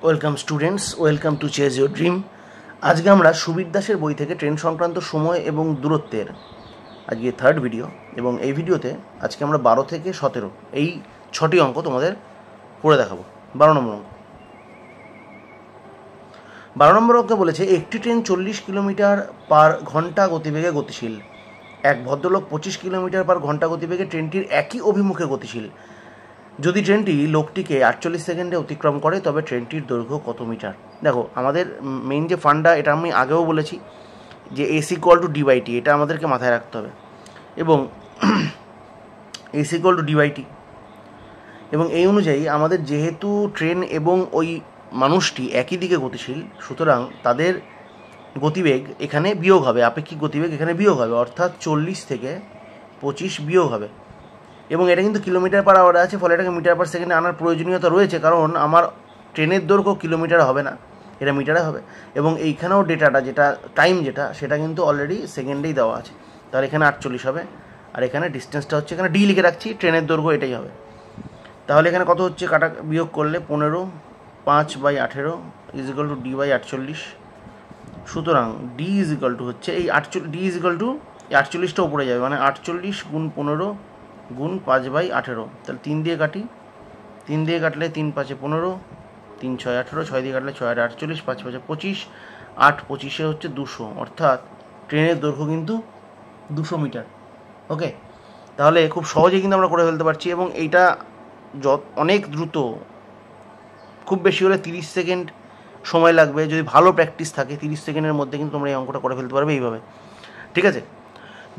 Welcome students, welcome to chase your dream. আজকে আমরা সুবীর দাসের বই থেকে ট্রেন সংক্রান্ত সময় এবং দূরত্বের আজকে থার্ড ভিডিও, এবং এই ভিডিওতে আজকে আমরা 12 থেকে 17 এই 6টি অঙ্ক তোমাদের পড়ে দেখাবো। 12 নম্বর অঙ্ক। 12 নম্বর অঙ্কে বলেছে একটি ট্রেন 40 কিলোমিটার পার ঘন্টা গতিবেগে গতিশীল। এক ভদ্রলোক 25 কিলোমিটার পার ঘন্টা গতিবেগে ট্রেনটির একই অভিমুখে গতিশীল। যদি ট্রেনটি লোকটিকে 48 সেকেন্ডে অতিক্রম করে তবে ট্রেনটির দৈর্ঘ্য কত মিটার? দেখো, আমাদের মেইন যে ফান্ডা, এটা আমি আগেও বলেছি যে S equal to D by T, এটা আমাদেরকে মাথায় রাখতে হবে। এবং S equal to D by T, এবং এই অনুযায়ী আমাদের যেহেতু ট্রেন এবং ওই মানুষটি একই দিকে গতিশীল, সুতরাং তাদের গতিবেগ এখানে বিয়োগ হবে, আপেক্ষিক গতিবেগ এখানে বিয়োগ হবে, অর্থাৎ 40 থেকে 25 বিয়োগ হবে। এবং এটা কিন্তু কিলোমিটার পার আওয়ারে আছে, ফলে এটাকে মিটার পার সেকেন্ডে আনার প্রয়োজনীয়তা রয়েছে, কারণ আমার ট্রেনের দৈর্ঘ্য কিলোমিটার হবে না, এটা মিটারে হবে। এবং এইখানেও ডেটাটা যেটা টাইম যেটা সেটা কিন্তু অলরেডি সেকেন্ডেই দেওয়া আছে, তাহলে এখানে 48 হবে। আর এখানে ডিস্টেন্সটা হচ্ছে, এখানে ডি লিখে রাখছি, ট্রেনের দৈর্ঘ্য এটাই হবে। তাহলে এখানে কত হচ্ছে, কাটা বিয়োগ করলে 15, 5/18 is equal to D by 48। সুতরাং ডি ইজ ইকাল টু হচ্ছে এই 48, ডি ইজ ইকাল টু 48টা উপরে যাবে, মানে 48 গুণ 15 গুণ 5/18। তাহলে 3 দিয়ে কাটি, 3 দিয়ে কাটলে 3 5 15, 3 6 18, 6 দিয়ে কাটলে 6 8 48, 5 5 25, 8 25 হচ্ছে 200, অর্থাৎ ট্রেনের দৈর্ঘ্য কিন্তু 200 মিটার। ওকে, তাহলে খুব সহজেই কিন্তু আমরা করে ফেলতে পারছি। এবং এইটা অনেক দ্রুত, খুব বেশি হলে 30 সেকেন্ড সময় লাগবে, যদি ভালো প্র্যাকটিস থাকে 30 সেকেন্ডের মধ্যে কিন্তু তোমরা এই অঙ্কটা করে ফেলতে পারবে এইভাবে। ঠিক আছে,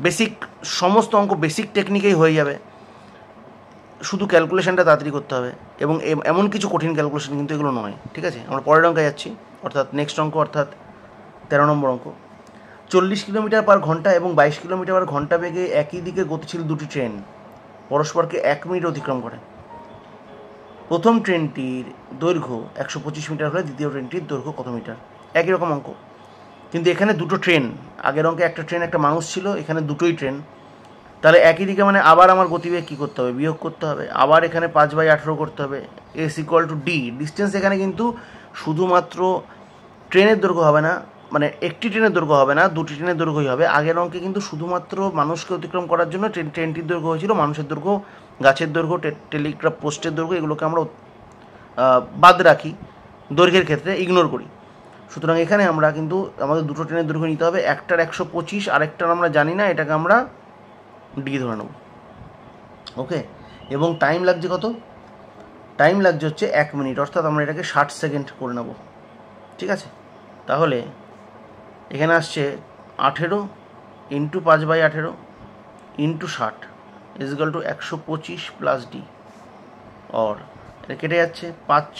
বেসিক সমস্ত অঙ্ক বেসিক টেকনিকেই হয়ে যাবে, শুধু ক্যালকুলেশনটা তাড়াতাড়ি করতে হবে। এবং এমন কিছু কঠিন ক্যালকুলেশন কিন্তু এগুলো নয়। ঠিক আছে, আমরা পরের অঙ্কে যাচ্ছি, অর্থাৎ নেক্সট অঙ্ক, অর্থাৎ 13 নম্বর অঙ্ক। 40 কিলোমিটার পার ঘন্টা এবং 22 কিলোমিটার পার ঘন্টা বেগে একই দিকে গতিশীল দুটি ট্রেন পরস্পরকে 1 মিনিট অতিক্রম করে। প্রথম ট্রেনটির দৈর্ঘ্য 125 মিটার হলে দ্বিতীয় ট্রেনটির দৈর্ঘ্য কত মিটার? একই রকম অঙ্ক, কিন্তু এখানে দুটো ট্রেন। আগের অঙ্কে একটা ট্রেন একটা মানুষ ছিল, এখানে দুটোই ট্রেন। তাহলে একই দিকে মানে আবার আমার গতিবেগ কী করতে হবে, বিয়োগ করতে হবে। আবার এখানে 5/18 করতে হবে, S equal to D. Distance এখানে কিন্তু শুধুমাত্র ট্রেনের দৈর্ঘ্য হবে না, মানে একটি ট্রেনের দৈর্ঘ্য হবে না, দুটি ট্রেনের দৈর্ঘ্যই হবে। আগের অঙ্কে কিন্তু শুধুমাত্র মানুষকে অতিক্রম করার জন্য ট্রেনটির দৈর্ঘ্য হয়েছিল, মানুষের দৈর্ঘ্য, গাছের দৈর্ঘ্য, টেলিগ্রাফ পোস্টের দৈর্ঘ্য, এগুলোকে আমরা বাদ রাখি, দৈর্ঘ্যের ক্ষেত্রে ইগনোর করি। সুতরাং এখানে আমরা কিন্তু আমাদের দুটো ট্রেনের দৈর্ঘ্য নিতে হবে, একটার 125, আরেকটার আমরা জানি না, এটাকে আমরা ডি ধরে নেব। ওকে, এবং টাইম লাগছে কত? টাইম লাগছে হচ্ছে 1 মিনিট, অর্থাৎ আমরা এটাকে 60 সেকেন্ড করে নেব। ঠিক আছে, তাহলে এখানে আসছে 18 into 5/18 into 60 is equal two 125 plus D. Or এটা কেটে যাচ্ছে, 5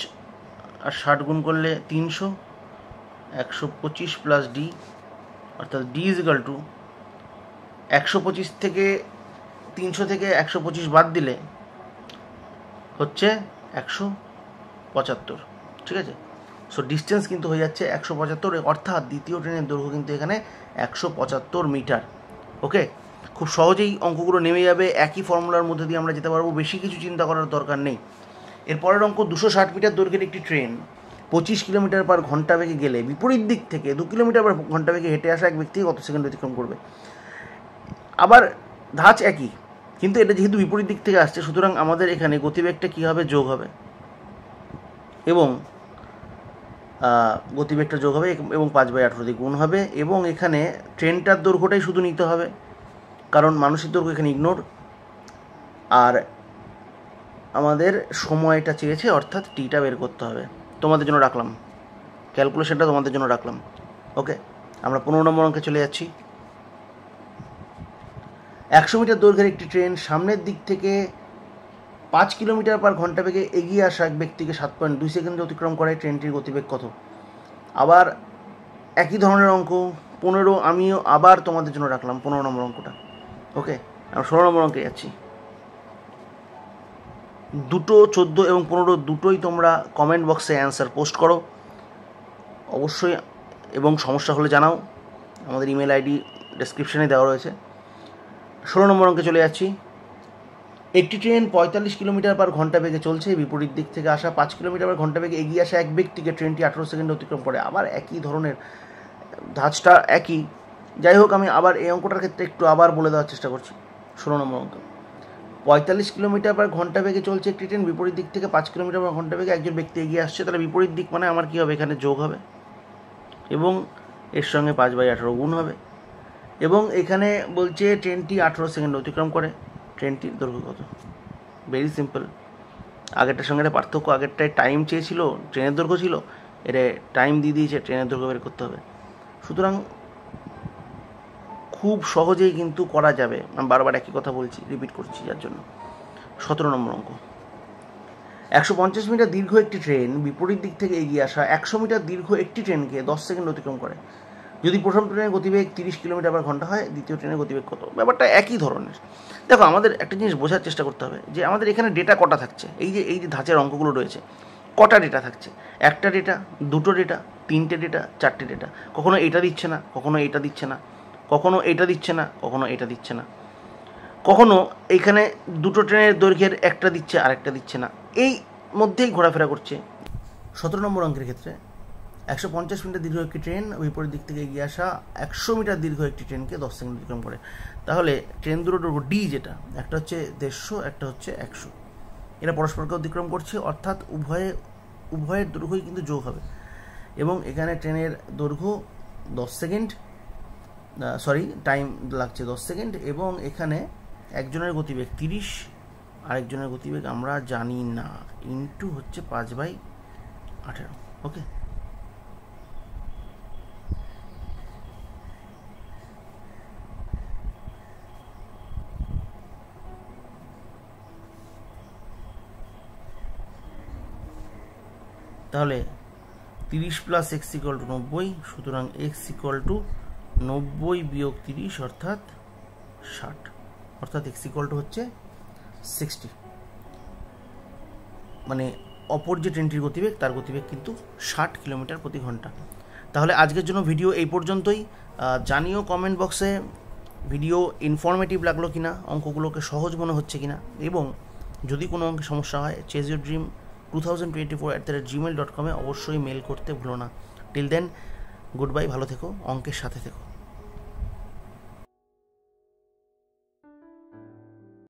আর 60 গুণ করলে 300, 125 প্লাস ডি, অর্থাৎ ডি ইজ ইকাল টু 125 থেকে 300 থেকে 125 বাদ দিলে হচ্ছে 175। ঠিক আছে, সো ডিস্টেন্স কিন্তু হয়ে যাচ্ছে 175, অর্থাৎ দ্বিতীয় ট্রেনের দৈর্ঘ্য কিন্তু এখানে 175 মিটার। ওকে, খুব সহজেই অঙ্কগুলো নেমে যাবে, একই ফর্মুলার মধ্যে দিয়ে আমরা যেতে পারবো, বেশি কিছু চিন্তা করার দরকার নেই। এরপরের অঙ্ক, 260 মিটার দৈর্ঘ্যের একটি ট্রেন 25 কিলোমিটার পার ঘন্টা বেগে গেলে বিপরীত দিক থেকে 2 কিলোমিটার পার ঘন্টা বেগে হেঁটে আসা এক ব্যক্তি কত সেকেন্ড অতিক্রম করবে? আবার ধাঁচ একই, কিন্তু এটা যেহেতু বিপরীত দিক থেকে আসছে, সুতরাং আমাদের এখানে গতিবেগটা কী হবে, যোগ হবে, এবং গতিবেগটা যোগ হবে এবং 5/18 দিয়ে গুণ হবে। এবং এখানে ট্রেনটার দৈর্ঘ্যটাই শুধু নিতে হবে, কারণ মানুষের দৈর্ঘ্য এখানে ইগনোর। আর আমাদের সময়টা চেয়েছে, অর্থাৎ টিটা বের করতে হবে। তোমাদের জন্য রাখলাম ক্যালকুলেশনটা, তোমাদের জন্য রাখলাম। ওকে, আমরা 15 নম্বর অঙ্কে চলে যাচ্ছি। 100 মিটার দৈর্ঘ্যের একটি ট্রেন সামনের দিক থেকে 5 কিলোমিটার পার ঘন্টা বেগে এগিয়ে আসা এক ব্যক্তিকে 7.2 সেকেন্ডে অতিক্রম করে, ট্রেনটির গতিবেগ কত? আবার একই ধরনের অঙ্ক, 15 আমিও আবার তোমাদের জন্য রাখলাম 15 নম্বর অঙ্কটা। ওকে, আমরা 16 নম্বর অঙ্কে যাচ্ছি। দুটো 14 এবং 15 দুটোই তোমরা কমেন্ট বক্সে অ্যান্সার পোস্ট করো অবশ্যই, এবং সমস্যা হলে জানাও, আমাদের ইমেল আইডি ডেসক্রিপশানে দেওয়া রয়েছে। 16 নম্বর অঙ্কে চলে যাচ্ছি। একটি ট্রেন 45 কিলোমিটার পার ঘন্টা বেগে চলছে, বিপরীত দিক থেকে আসা 5 কিলোমিটার পার ঘন্টা বেগে এগিয়ে আসা এক ব্যক্তিকে ট্রেনটি 18 সেকেন্ডে অতিক্রম করে। আবার একই ধরনের ধাঁচটা একই। যাই হোক, আমি আবার এই অঙ্কটার ক্ষেত্রে একটু আবার বলে দেওয়ার চেষ্টা করছি। 16 নম্বর অঙ্ক। 45 কিলোমিটার পার ঘন্টা বেগে চলছে একটি ট্রেন, বিপরীত দিক থেকে 5 কিলোমিটার পার ঘন্টা বেগে একজন ব্যক্তি এগিয়ে আসছে। তাহলে বিপরীত দিক মানে আমার কী হবে, এখানে যোগ হবে এবং এর সঙ্গে 5/18 গুণ হবে। এবং এখানে বলছে ট্রেনটি 18 সেকেন্ড অতিক্রম করে। ট্রেনটির দৈর্ঘ্য কত? Very simple. আগেরটার সঙ্গে একটা পার্থক্য, আগেরটায় টাইম চেয়েছিল, ট্রেনের দৈর্ঘ্য ছিল, এটা টাইম দিয়ে দিয়েছে, ট্রেনের দৈর্ঘ্য বের করতে হবে। সুতরাং খুব সহজেই কিন্তু করা যাবে। আমি বারবার একই কথা বলছি, রিপিট করছি যার জন্য। 17 নম্বর অঙ্ক। 150 মিটার দীর্ঘ একটি ট্রেন বিপরীত দিক থেকে এগিয়ে আসা 100 মিটার দীর্ঘ একটি ট্রেনকে 10 সেকেন্ড অতিক্রম করে। যদি প্রথম ট্রেনের গতিবেগ 30 কিলোমিটার পার ঘন্টা হয়, দ্বিতীয় ট্রেনের গতিবেগ কত? ব্যাপারটা একই ধরনের। দেখো, আমাদের একটা জিনিস বোঝার চেষ্টা করতে হবে যে আমাদের এখানে ডেটা কটা থাকছে। এই যে ধাঁচের অঙ্কগুলো রয়েছে, কটা ডেটা থাকছে? একটা ডেটা, দুটো ডেটা, তিনটে ডেটা, চারটে ডেটা। কখনো এটা দিচ্ছে না, কখনো এটা দিচ্ছে না, কখনো এটা দিচ্ছে না, কখনো এটা দিচ্ছে না, কখনো এইখানে দুটো ট্রেনের দৈর্ঘ্যের একটা দিচ্ছে আরেকটা দিচ্ছে না, এই মধ্যেই ঘোরাফেরা করছে। 17 নম্বর অঙ্কের ক্ষেত্রে 150 মিটার দীর্ঘ একটি ট্রেন বিপরীত দিক থেকে এগিয়ে আসা 100 মিটার দীর্ঘ একটি ট্রেনকে 10 সেকেন্ড অতিক্রম করে। তাহলে ট্রেন দুটো দৈর্ঘ্য ডি, যেটা একটা হচ্ছে 150, একটা হচ্ছে 100, এরা পরস্পরকে অতিক্রম করছে, অর্থাৎ উভয়ের দৈর্ঘ্যই কিন্তু যোগ হবে। এবং এখানে ট্রেনের দৈর্ঘ্য 10 সেকেন্ড, টাইম লাগছে 10 সেকেন্ড, এবং এখানে একজনের গতিবেগ 30, আরেকজনের গতিবেগ আমরা জানি না, ইন্টু হচ্ছে 5/18। ওকে, তাহলে 30 প্লাস x ইকুয়াল টু 90, সুতরাং x ইকুয়াল টু 90 বিয়োগ 30 অর্থাৎ 60, অর্থাৎ x ইকুয়াল টু হচ্ছে 60। মানে অপর যে ট্রেনটির গতিবেগ, তার গতিবেগ কিন্তু 60 কিলোমিটার প্রতি ঘন্টা। তাহলে আজকের জন্য ভিডিও এই পর্যন্তই। জানিও কমেন্ট বক্সে ভিডিও ইনফরমেটিভ লাগলো কিনা, অঙ্কগুলোকে সহজ মনে হচ্ছে কিনা, এবং যদি কোনো অঙ্কে সমস্যা হয় chaseyourdream2024@gmail.com অবশ্যই মেল করতে ভুলো না। টিল দেন, গুড বাই, ভালো থেকো, অঙ্কের সাথে থেকো।